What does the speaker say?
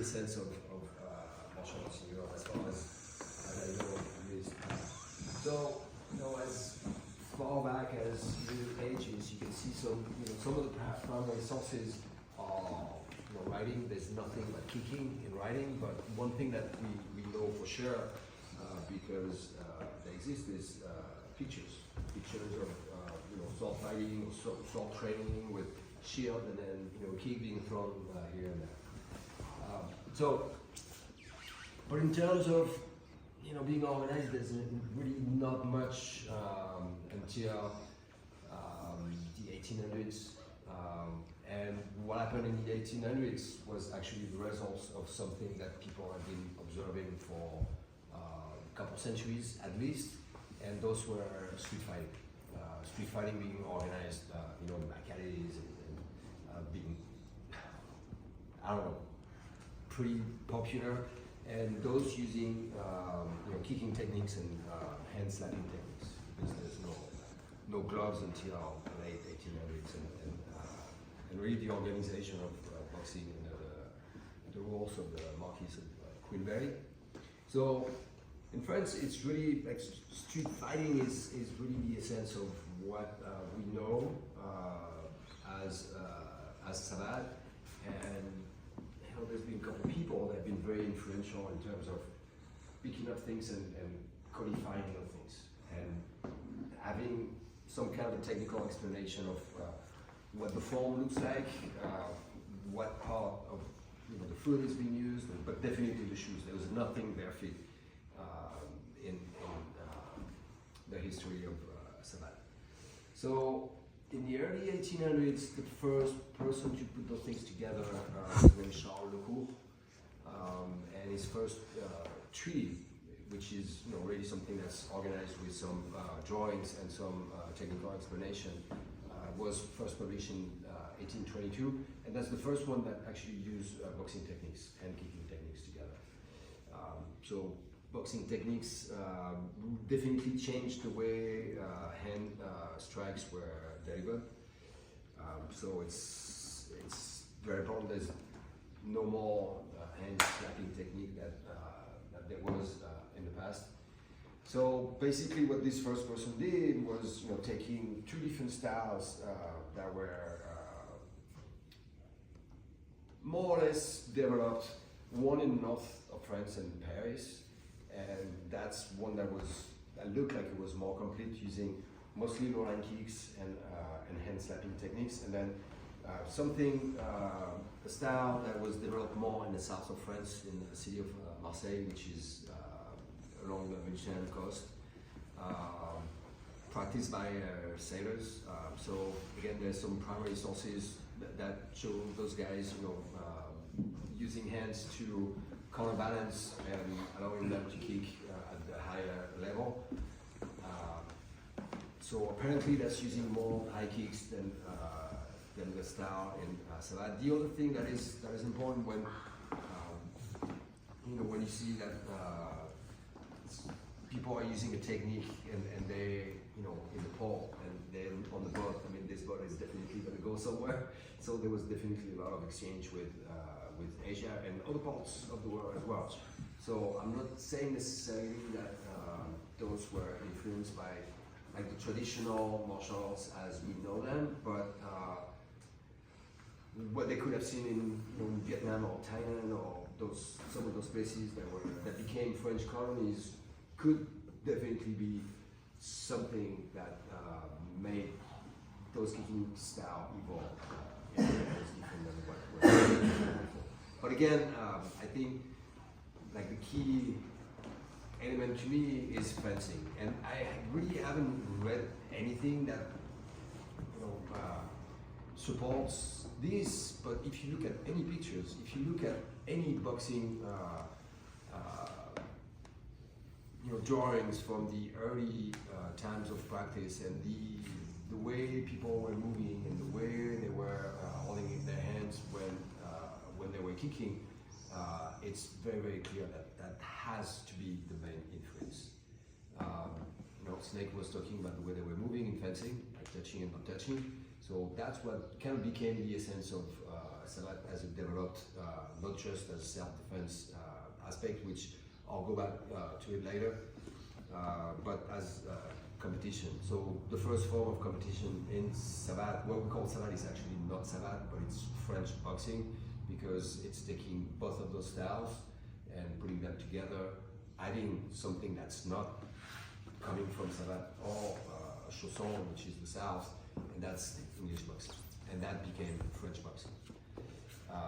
essence of martial arts in Europe, as far as I know it is. So, as far back as Middle Ages, you can see some of the primary sources are writing. There's nothing like kicking in writing, but one thing that we know for sure, because they exist, is pictures of sword fighting or sword training with shield, and then kick being thrown here and there. But in terms of being organized, there's really not much until the 1800s. And what happened in the 1800s was actually the results of something that people have been observing for a couple centuries at least, and those were street fighting. Street fighting being organized, back alleys and being, pretty popular, and those using kicking techniques and hand slapping techniques, because there's no gloves until the late 1800s, and really the organization of boxing and the rules of the Marquis of Queensberry. So in France, it's really like street fighting is really the essence of what we know as Savate, and there's been a couple of people that have been very influential in terms of picking up things and codifying those things, and having some kind of a technical explanation of what the form looks like, what part of the foot is being used, but definitely the shoes. There was nothing barefoot in the history of Savate. So in the early 1800s, the first person to put those things together was named Charles Lecourt, and his first treaty, which is really something that's organized with some drawings and some technical explanation, was first published in 1822, and that's the first one that actually used boxing techniques and kicking techniques together. So boxing techniques definitely changed the way hand strikes were delivered. So it's very important. There's no more hand slapping technique that there was in the past. So basically, what this first person did was, taking two different styles that were more or less developed, one in the north of France and Paris, and that's one that looked like it was more complete, using mostly low line kicks and hand slapping techniques, and then a style that was developed more in the south of France, in the city of Marseille, which is along the Mediterranean coast, practiced by sailors. So again, there's some primary sources that show those guys, using hands to counterbalance and allowing them to kick at the higher level. So apparently that's using more high kicks than the style in Savate. The other thing that is important when when you see that people are using a technique and they in the port and then on the boat. This boat is definitely going to go somewhere. So there was definitely a lot of exchange with Asia and other parts of the world as well. So I'm not saying necessarily that those were influenced by like the traditional martial arts as we know them, but what they could have seen in Vietnam or Thailand or some of those places that became French colonies could definitely be something that made those kicking style evolve in ways different than what we're before. But again, I think like the key element to me is fencing, and I really haven't read anything that supports this. But if you look at any pictures, if you look at any boxing drawings from the early times of practice, and the way people were moving and the way they were holding in their hands when they were kicking, it's very, very clear that has to be the main influence. Snake was talking about the way they were moving in fencing, like touching and not touching. So that's what kind of became the essence of Savate has developed not just as self-defense aspect, which I'll go back to it later, but as competition. So the first form of competition in Savate, what we call Savate is actually not Savate, but it's French boxing, because it's taking both of those styles and putting them together, adding something that's not coming from Savate or Chausson, which is the South, and that's English boxing. And that became French boxing.